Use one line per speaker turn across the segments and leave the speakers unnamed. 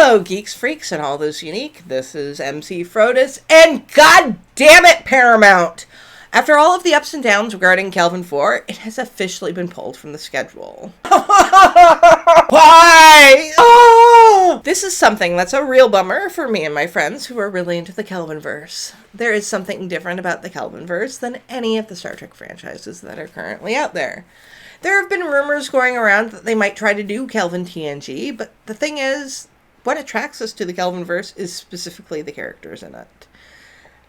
Hello, geeks, freaks, and all those unique. This is Emcee Frodis, and god damn it, Paramount! After all of the ups and downs regarding Kelvin 4, it has officially been pulled from the schedule. Why? Oh! This is something that's a real bummer for me and my friends who are really into the Kelvinverse. There is something different about the Kelvinverse than any of the Star Trek franchises that are currently out there. There have been rumors going around that they might try to do Kelvin TNG, but the thing is, what attracts us to the Kelvinverse is specifically the characters in it.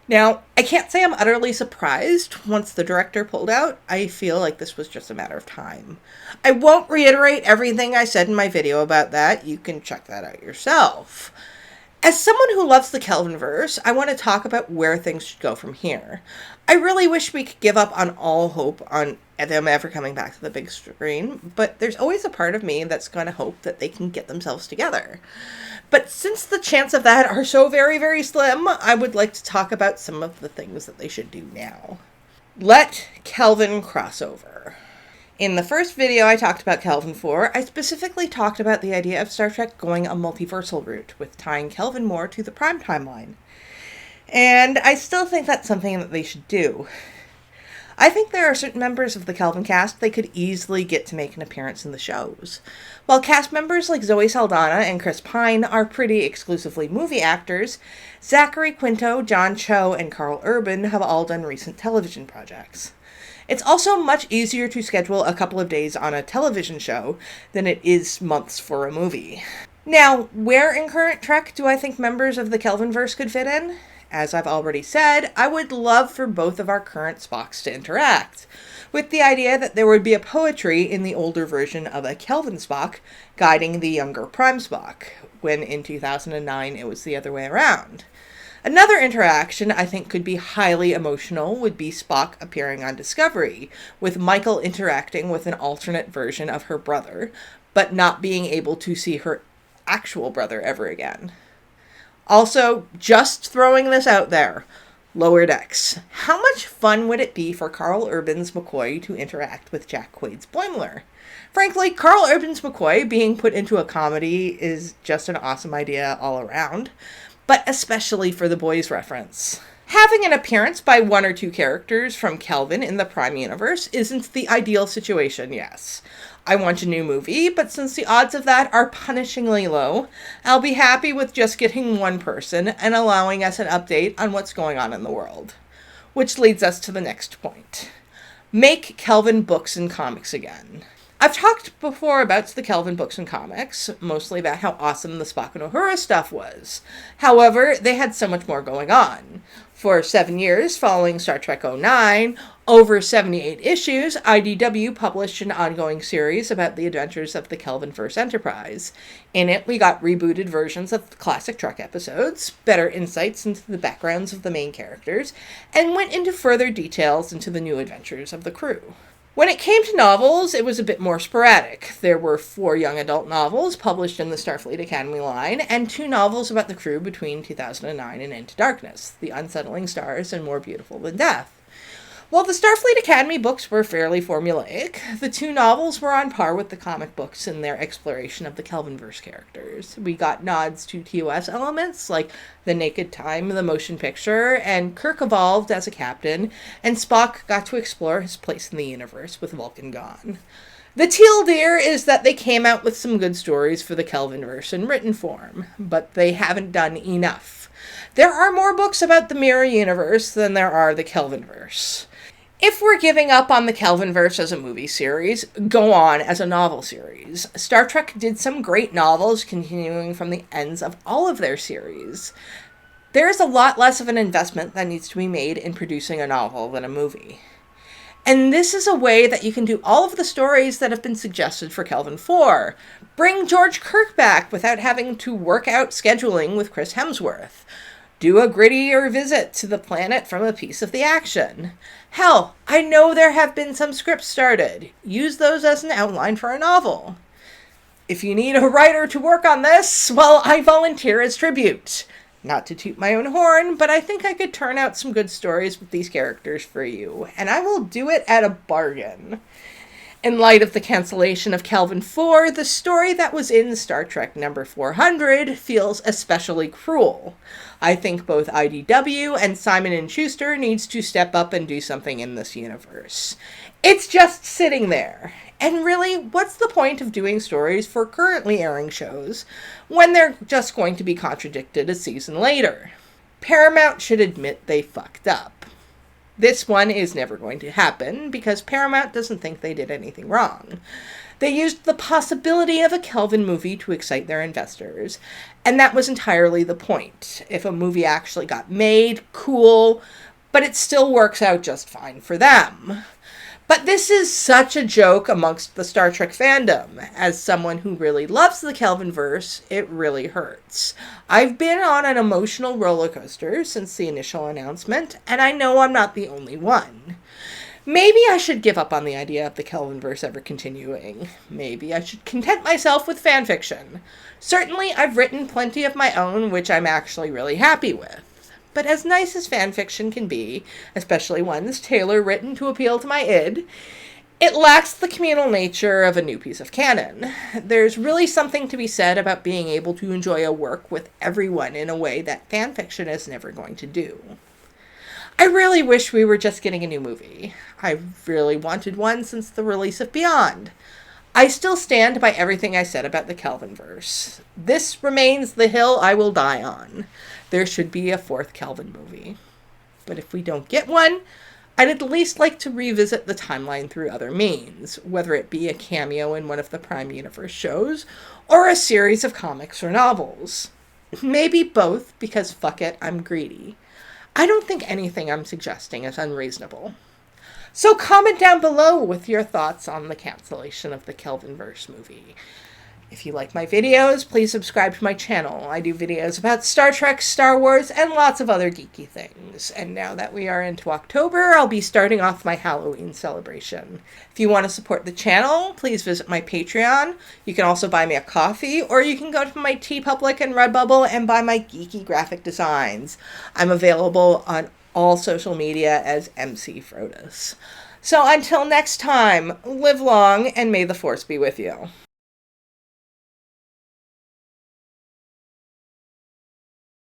Now, I can't say I'm utterly surprised once the director pulled out. I feel like this was just a matter of time. I won't reiterate everything I said in my video about that. You can check that out yourself. As someone who loves the Kelvinverse, I want to talk about where things should go from here. I really wish we could give up on all hope on them ever coming back to the big screen, but there's always a part of me that's going to hope that they can get themselves together. But since the chances of that are so very, very slim, I would like to talk about some of the things that they should do now. Let Kelvin Crossover. In the first video I talked about Kelvin 4, I specifically talked about the idea of Star Trek going a multiversal route, with tying Kelvin more to the Prime timeline. And I still think that's something that they should do. I think there are certain members of the Kelvin cast they could easily get to make an appearance in the shows. While cast members like Zoe Saldana and Chris Pine are pretty exclusively movie actors, Zachary Quinto, John Cho, and Carl Urban have all done recent television projects. It's also much easier to schedule a couple of days on a television show than it is months for a movie. Now, where in current Trek do I think members of the Kelvinverse could fit in? As I've already said, I would love for both of our current Spocks to interact, with the idea that there would be a poetry in the older version of a Kelvin Spock guiding the younger Prime Spock, when in 2009 it was the other way around. Another interaction I think could be highly emotional would be Spock appearing on Discovery, with Michael interacting with an alternate version of her brother, but not being able to see her actual brother ever again. Also, just throwing this out there, Lower Decks. How much fun would it be for Carl Urban's McCoy to interact with Jack Quaid's Boimler? Frankly, Carl Urban's McCoy being put into a comedy is just an awesome idea all around, but especially for the boys reference. Having an appearance by one or two characters from Kelvin in the Prime universe isn't the ideal situation, yes. I want a new movie, but since the odds of that are punishingly low, I'll be happy with just getting one person and allowing us an update on what's going on in the world. Which leads us to the next point. Make Kelvin books and comics again. I've talked before about the Kelvin books and comics, mostly about how awesome the Spock and Uhura stuff was. However, they had so much more going on. For 7 years following Star Trek 09, over 78 issues, IDW published an ongoing series about the adventures of the Kelvinverse Enterprise. In it, we got rebooted versions of the classic Trek episodes, better insights into the backgrounds of the main characters, and went into further details into the new adventures of the crew. When it came to novels, it was a bit more sporadic. There were 4 young adult novels published in the Starfleet Academy line, and 2 novels about the crew between 2009 and Into Darkness, The Unsettling Stars and More Beautiful Than Death. While the Starfleet Academy books were fairly formulaic, the 2 novels were on par with the comic books in their exploration of the Kelvinverse characters. We got nods to TOS elements like the Naked Time, the motion picture, and Kirk evolved as a captain, and Spock got to explore his place in the universe with Vulcan gone. The teal deer is that they came out with some good stories for the Kelvinverse in written form, but they haven't done enough. There are more books about the Mirror Universe than there are the Kelvinverse. If we're giving up on the Kelvinverse as a movie series, go on as a novel series. Star Trek did some great novels continuing from the ends of all of their series. There is a lot less of an investment that needs to be made in producing a novel than a movie. And this is a way that you can do all of the stories that have been suggested for Kelvin 4. Bring George Kirk back without having to work out scheduling with Chris Hemsworth. Do a grittier visit to the planet from a piece of the action. Hell, I know there have been some scripts started. Use those as an outline for a novel. If you need a writer to work on this, well, I volunteer as tribute. Not to toot my own horn, but I think I could turn out some good stories with these characters for you, and I will do it at a bargain. In light of the cancellation of Kelvin 4, the story that was in Star Trek number 400 feels especially cruel. I think both IDW and Simon & Schuster needs to step up and do something in this universe. It's just sitting there. And really, what's the point of doing stories for currently airing shows when they're just going to be contradicted a season later? Paramount should admit they fucked up. This one is never going to happen because Paramount doesn't think they did anything wrong. They used the possibility of a Kelvin movie to excite their investors, and that was entirely the point. If a movie actually got made, cool, but it still works out just fine for them. But this is such a joke amongst the Star Trek fandom. As someone who really loves the Kelvinverse, it really hurts. I've been on an emotional roller coaster since the initial announcement, and I know I'm not the only one. Maybe I should give up on the idea of the Kelvinverse ever continuing. Maybe I should content myself with fanfiction. Certainly, I've written plenty of my own, which I'm actually really happy with. But as nice as fanfiction can be, especially ones tailor-written to appeal to my id, it lacks the communal nature of a new piece of canon. There's really something to be said about being able to enjoy a work with everyone in a way that fanfiction is never going to do. I really wish we were just getting a new movie. I've really wanted one since the release of Beyond. I still stand by everything I said about the Kelvinverse. This remains the hill I will die on. There should be a fourth Kelvin movie. But if we don't get one, I'd at least like to revisit the timeline through other means, whether it be a cameo in one of the Prime Universe shows, or a series of comics or novels. Maybe both, because fuck it, I'm greedy. I don't think anything I'm suggesting is unreasonable. So comment down below with your thoughts on the cancellation of the Kelvinverse movie. If you like my videos, please subscribe to my channel. I do videos about Star Trek, Star Wars, and lots of other geeky things. And now that we are into October, I'll be starting off my Halloween celebration. If you want to support the channel, please visit my Patreon. You can also buy me a coffee, or you can go to my TeePublic and Redbubble and buy my geeky graphic designs. I'm available on all social media as Emcee Frodis. So until next time, live long and may the Force be with you.